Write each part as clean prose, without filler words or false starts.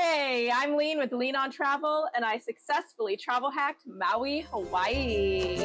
Hey, I'm Lean with Lean on Travel, and I successfully travel hacked Maui, Hawaii.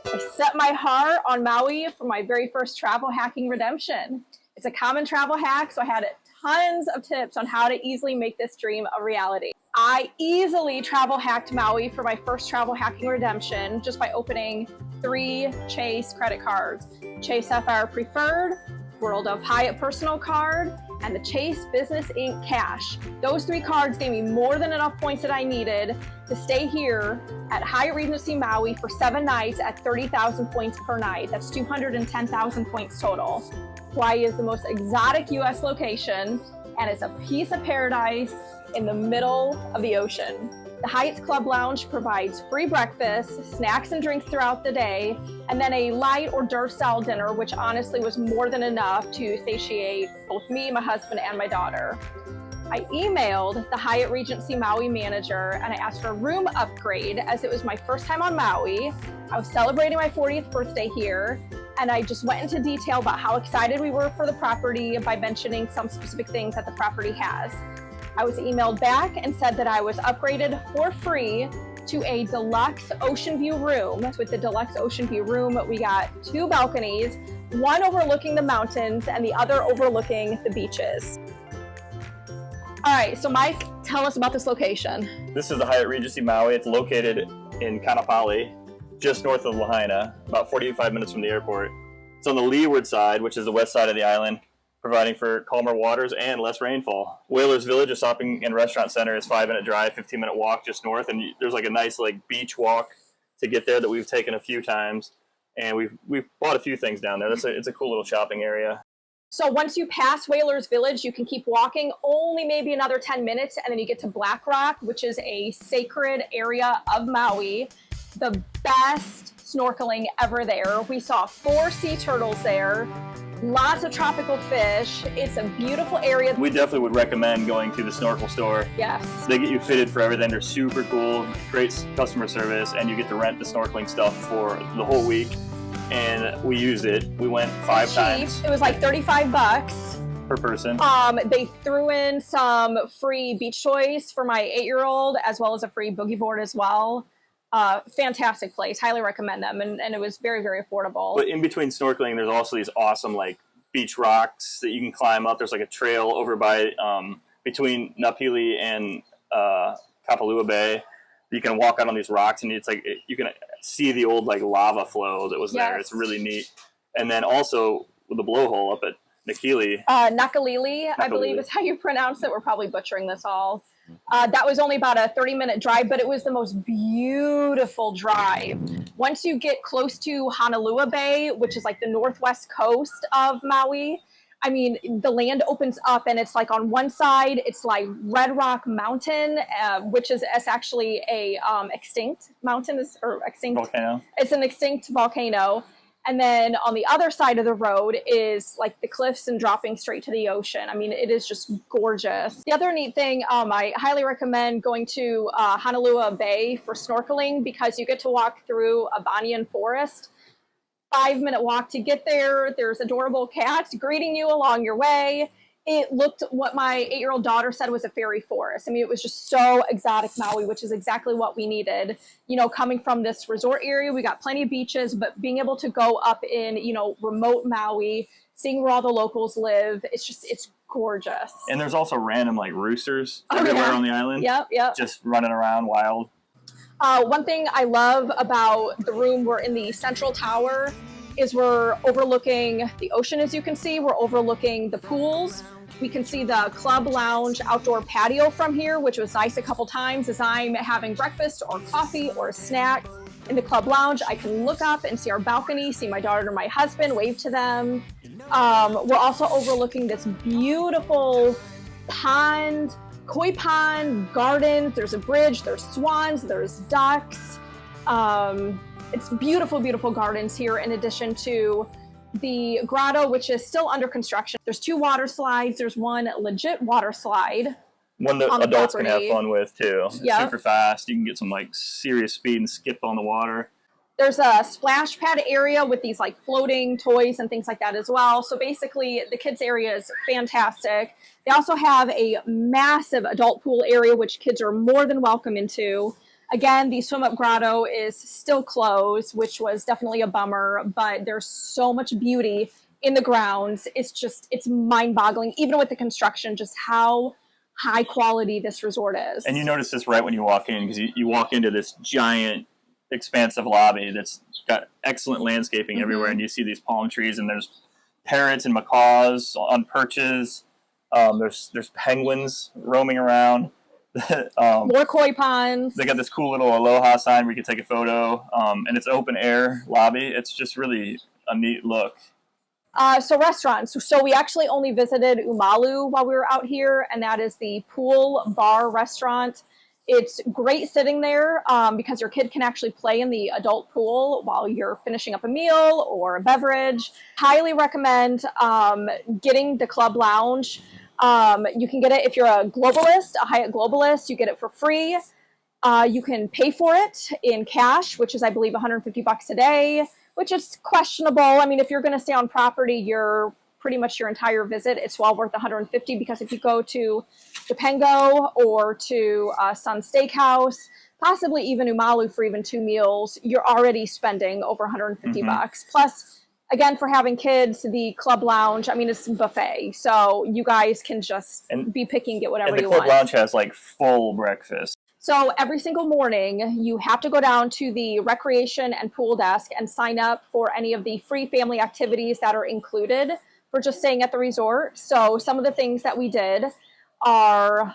I set my heart on Maui for my very first travel hacking redemption. It's a common travel hack, so I had tons of tips on how to easily make this dream a reality. I easily travel hacked Maui for my first travel hacking redemption just by opening 3 Chase credit cards. Chase Sapphire Preferred, World of Hyatt Personal Card, and the Chase Business Inc. Cash. Those 3 cards gave me more than enough points that I needed to stay here at Hyatt Regency Maui for 7 nights at 30,000 points per night. That's 210,000 points total. Hawaii is the most exotic US location, and it's a piece of paradise in the middle of the ocean. The Hyatt's Club Lounge provides free breakfast, snacks and drinks throughout the day, and then a light hors d'oeuvre style dinner, which honestly was more than enough to satiate both me, my husband, and my daughter. I emailed the Hyatt Regency Maui manager and I asked for a room upgrade as it was my first time on Maui. I was celebrating my 40th birthday here, and I just went into detail about how excited we were for the property by mentioning some specific things that the property has. I was emailed back and said that I was upgraded for free to a deluxe ocean view room. With the deluxe ocean view room, we got 2 balconies, one overlooking the mountains and the other overlooking the beaches. All right, so Mike, tell us about this location. This is the Hyatt Regency Maui. It's located in Kanapali, just north of Lahaina, about 45 minutes from the airport. It's on the leeward side, which is the west side of the island, providing for calmer waters and less rainfall. Whalers Village, a shopping and restaurant center, is 5-minute drive, 15-minute walk just north, and there's like a nice beach walk to get there that we've taken a few times, and we've bought a few things down there. It's a cool little shopping area. So once you pass Whalers Village, you can keep walking only maybe another 10 minutes, and then you get to Black Rock, which is a sacred area of Maui. The best snorkeling ever there. We saw 4 sea turtles there. Lots of tropical fish. It's a beautiful area. We definitely would recommend going to the snorkel store. Yes. They get you fitted for everything. They're super cool, great customer service, and you get to rent the snorkeling stuff for the whole week. And we used it. We went 5 times. It was like $35 per person. They threw in some free beach toys for my 8-year-old, as well as a free boogie board as well. Fantastic place. Highly recommend them. And it was very, very affordable. But in between snorkeling, there's also these awesome beach rocks that you can climb up. There's a trail over by between Napili and Kapalua Bay. You can walk out on these rocks, and it's you can see the old lava flow that was there. It's really neat. And then also with the blowhole up at Nakalili, I believe is how you pronounce it. We're probably butchering this all. That was only about a 30-minute drive, but it was the most beautiful drive. Once you get close to Honolulu Bay, which is the northwest coast of Maui, I mean, the land opens up, and it's on one side, it's Red Rock Mountain, which is actually a extinct mountain, or extinct volcano. It's an extinct volcano. And then on the other side of the road is the cliffs and dropping straight to the ocean. I mean, it is just gorgeous. The other neat thing, I highly recommend going to Honolulu Bay for snorkeling, because you get to walk through a banyan forest. 5-minute walk to get there. There's adorable cats greeting you along your way. It looked, what my 8-year-old daughter said, was a fairy forest. I mean, it was just so exotic Maui, which is exactly what we needed. Coming from this resort area, we got plenty of beaches, but being able to go up in, remote Maui, seeing where all the locals live, it's gorgeous. And there's also random roosters everywhere on the island. Yep. Just running around wild. One thing I love about the room, we're in the central tower, is we're overlooking the ocean. As you can see, we're overlooking the pools. We can see the club lounge outdoor patio from here, which was nice a couple times as I'm having breakfast or coffee or a snack in the club lounge. I can look up and see our balcony, see my daughter and my husband, wave to them. We're also overlooking this beautiful pond, koi pond, gardens. There's a bridge, there's swans, there's ducks. It's beautiful, beautiful gardens here in addition to the grotto, which is still under construction. There's 2 water slides. There's one legit water slide. One that adults can have fun with too. It's yep. super fast. You can get some like serious speed and skip on the water. There's a splash pad area with these like floating toys and things like that as well. So basically the kids area is fantastic. They also have a massive adult pool area, which kids are more than welcome into. Again, the swim up grotto is still closed, which was definitely a bummer, but there's so much beauty in the grounds. It's mind boggling, even with the construction, just how high quality this resort is. And you notice this right when you walk in, because you walk into this giant expansive lobby that's got excellent landscaping everywhere, and you see these palm trees, and there's parrots and macaws on perches. There's penguins roaming around. More koi ponds. They got this cool little aloha sign where you can take a photo, and it's open air lobby. It's just really a neat look. So restaurants. So we actually only visited Umalu while we were out here, and that is the pool bar restaurant. It's great sitting there because your kid can actually play in the adult pool while you're finishing up a meal or a beverage. Highly recommend getting the club lounge. You can get it if you're a globalist, a Hyatt globalist. You get it for free. You can pay for it in cash, which is, I believe, $150 a day, which is questionable. I mean, if you're going to stay on property, you're pretty much your entire visit, it's well worth $150, because if you go to Japengo or to Sun Steakhouse, possibly even Umalu for even 2 meals, you're already spending over $150. Plus, again, for having kids, the club lounge, I mean, it's buffet, so you guys can just be picky and get whatever you want. And the club lounge has like full breakfast. So every single morning, you have to go down to the recreation and pool desk and sign up for any of the free family activities that are included for just staying at the resort. So some of the things that we did are...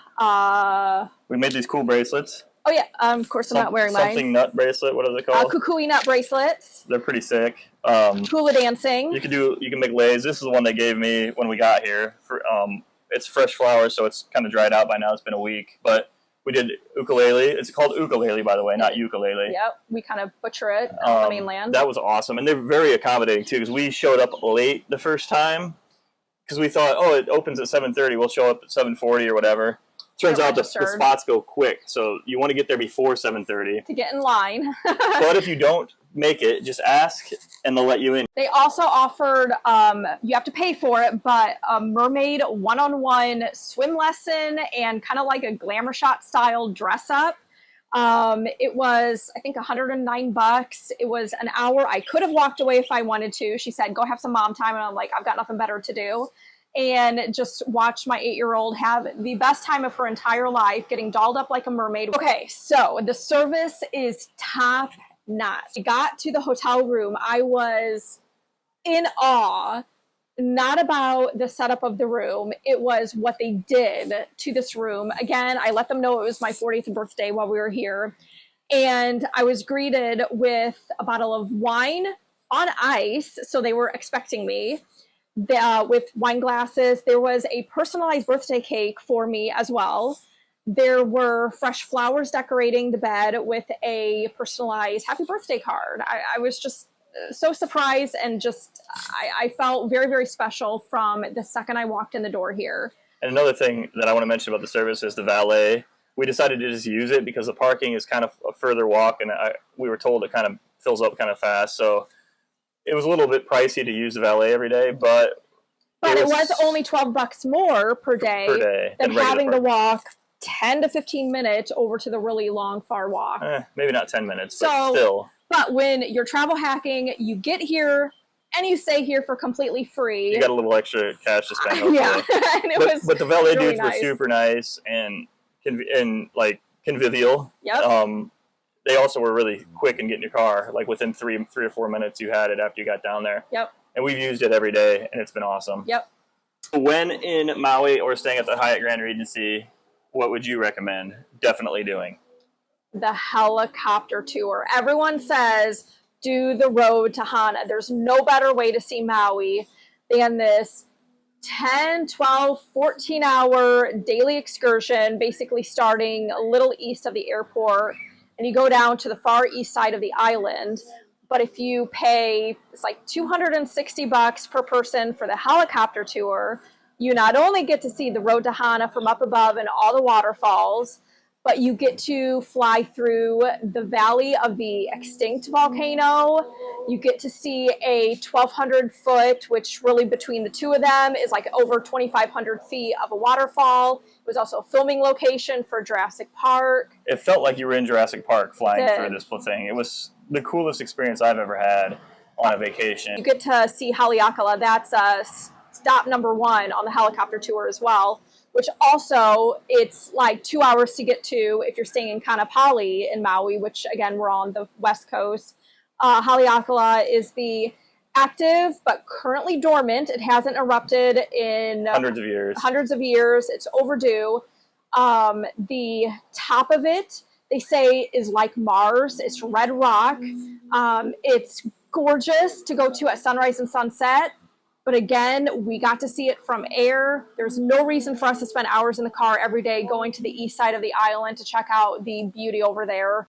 we made these cool bracelets. Oh yeah, of course I'm not wearing mine. Something nut bracelet, what is it called? Kukui nut bracelets. They're pretty sick. Hula dancing. You can make leis. This is the one they gave me when we got here. It's fresh flowers, so it's kind of dried out by now. It's been a week, but we did ukulele. It's called ukulele, by the way, not ukulele. Yep, we kind of butcher it on the mainland. That was awesome, and they're very accommodating too, because we showed up late the first time because we thought, oh, it opens at 7:30. We'll show up at 7:40 or whatever. Turns out the spots go quick, so you want to get there before 7:30 to get in line. But if you don't make it, just ask and they'll let you in. They also offered, you have to pay for it, but a mermaid one-on-one swim lesson and kind of like a glamour shot style dress up. It was, I think, $109. It was an hour. I could have walked away if I wanted to. She said, go have some mom time. And I'm like, I've got nothing better to do. And just watch my 8-year-old have the best time of her entire life, getting dolled up like a mermaid. Okay, so the service is top notch. I got to the hotel room. I was in awe, not about the setup of the room. It was what they did to this room. Again, I let them know it was my 40th birthday while we were here. And I was greeted with a bottle of wine on ice. So they were expecting me. With wine glasses. There was a personalized birthday cake for me as well. There were fresh flowers decorating the bed with a personalized happy birthday card. I was just so surprised, and just I felt very, very special from the second I walked in the door here. And another thing that I want to mention about the service is the valet. We decided to just use it because the parking is kind of a further walk, and we were told it kind of fills up kind of fast. So it was a little bit pricey to use the valet every day, but it was only $12 more per day than having to walk 10 to 15 minutes over to the really long, far walk. Maybe not 10 minutes, but still. But when you're travel hacking, you get here and you stay here for completely free. You got a little extra cash to spend. Yeah, and but the valet really dudes were super nice and like convivial. Yep. They also were really quick in getting your car. Like within 3 or 4 minutes, you had it after you got down there. Yep. And we've used it every day, and it's been awesome. Yep. When in Maui or staying at the Hyatt Grand Regency, what would you recommend definitely doing? The helicopter tour. Everyone says, do the road to Hana. There's no better way to see Maui than this 10, 12, 14-hour daily excursion, basically starting a little east of the airport. And you go down to the far east side of the island. But if you pay, it's like $260 per person for the helicopter tour, you not only get to see the road to Hana from up above and all the waterfalls, but you get to fly through the valley of the extinct volcano. You get to see a 1,200 foot, which really between the two of them is like over 2,500 feet of a waterfall. It was also a filming location for Jurassic Park. It felt like you were in Jurassic Park flying through this whole thing. It was the coolest experience I've ever had on a vacation. You get to see Haleakala. That's stop number 1 on the helicopter tour as well, which also it's like 2 hours to get to if you're staying in Kaanapali in Maui, which again, we're on the west coast. Haleakala is the active but currently dormant. It hasn't erupted in hundreds of years. It's overdue. The top of it, they say, is like Mars. It's red rock. It's gorgeous to go to at sunrise and sunset. But again, we got to see it from air. There's no reason for us to spend hours in the car every day going to the east side of the island to check out the beauty over there.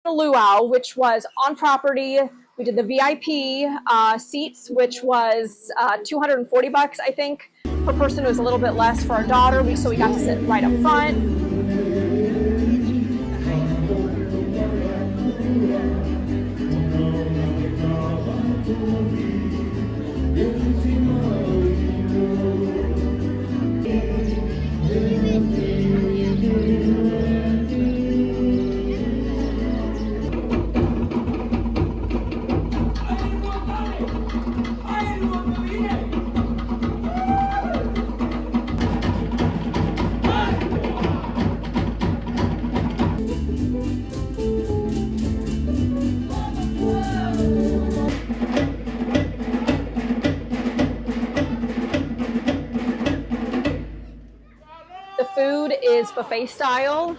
Luau, which was on property. We did the VIP seats, which was $240, I think, per person. It was a little bit less for our daughter, so we got to sit right up front. The food is buffet style,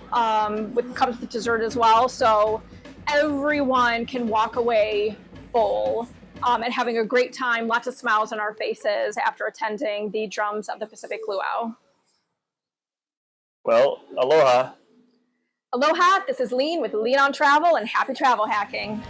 comes with dessert as well, so everyone can walk away full and having a great time, lots of smiles on our faces after attending the Drums of the Pacific Luau. Well, aloha. Aloha, this is Lean with Lean on Travel and happy travel hacking.